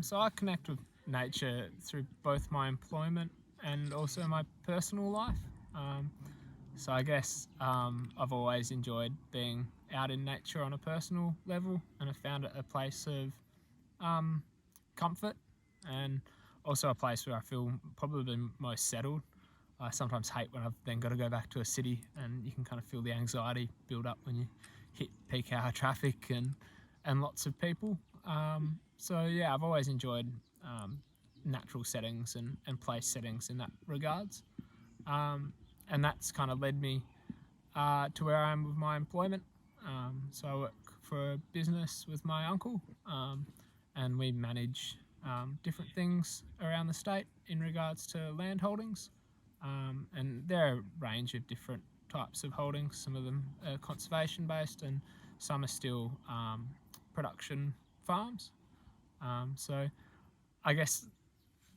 So I connect with nature through both my employment and also my personal life. Um, so I guess I've always enjoyed being out in nature on a personal level, and I found it a place of um, comfort and also a place where I feel probably most settled. I sometimes hate when I've then got to go back to a city, and you can kind of feel the anxiety build up when you hit peak hour traffic and lots of people. So yeah, I've always enjoyed natural settings and place settings in that regards, and that's kind of led me to where I am with my employment. So I work for a business with my uncle, and we manage different things around the state in regards to land holdings. And there are a range of different types of holdings. Some of them are conservation based, and some are still production farms. So I guess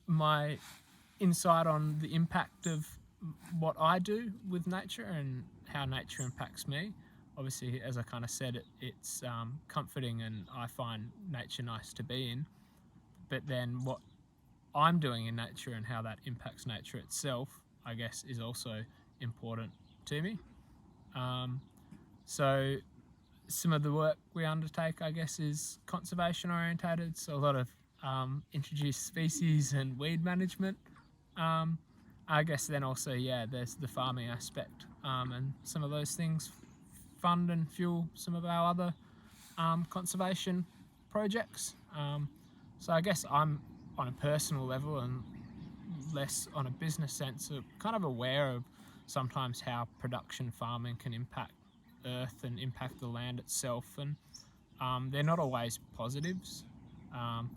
my insight on the impact of what I do with nature and how nature impacts me. Obviously, as I kind of said, it's comforting, and I find nature nice to be in. But then what I'm doing in nature and how that impacts nature itself, I guess, is also important to me. Um, so some of the work we undertake, I guess, is conservation orientated. So a lot of introduced species and weed management. Um, I guess then also, yeah, there's the farming aspect, and some of those things fund and fuel some of our other conservation projects. So I guess I'm on a personal level and less on a business sense, kind of aware of sometimes how production farming can impact earth and impact the land itself, and they're not always positives. Um,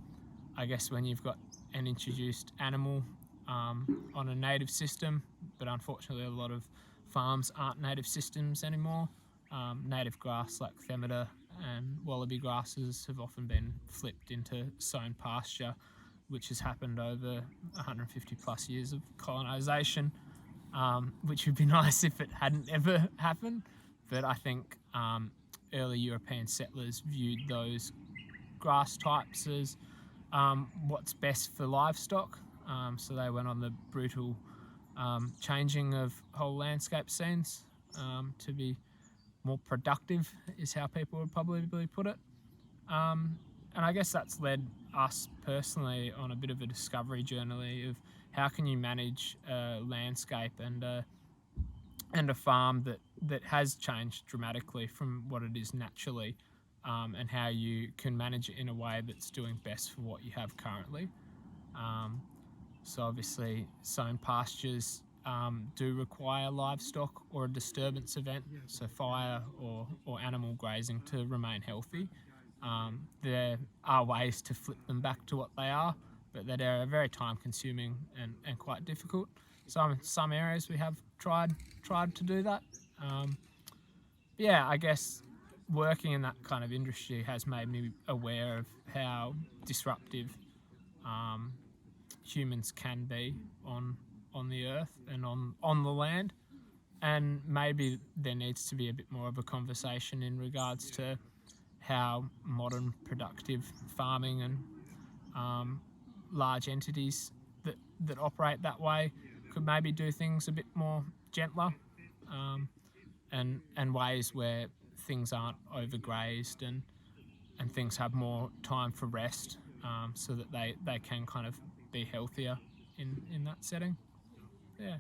I guess when you've got an introduced animal on a native system, but unfortunately a lot of farms aren't native systems anymore. Native grass like Themata and wallaby grasses have often been flipped into sown pasture, which has happened over 150 plus years of colonisation, which would be nice if it hadn't ever happened. But I think early European settlers viewed those grass types as what's best for livestock. So they went on the brutal changing of whole landscape scenes to be more productive, is how people would probably put it. And I guess that's led us personally on a bit of a discovery journey of how can you manage a landscape and a farm that has changed dramatically from what it is naturally, and how you can manage it in a way that's doing best for what you have currently. Um, so obviously sown pastures do require livestock or a disturbance event, so fire or animal grazing, to remain healthy. There are ways to flip them back to what they are, but that are very time consuming and quite difficult. Some areas we have tried to do that. Um, yeah, I guess working in that kind of industry has made me aware of how disruptive um, humans can be on the earth and on the land, and maybe there needs to be a bit more of a conversation in regards to how modern productive farming and um, large entities that operate that way could maybe do things a bit more gentler, um, and ways where things aren't overgrazed and things have more time for rest, so that they can kind of be healthier in that setting. Yeah.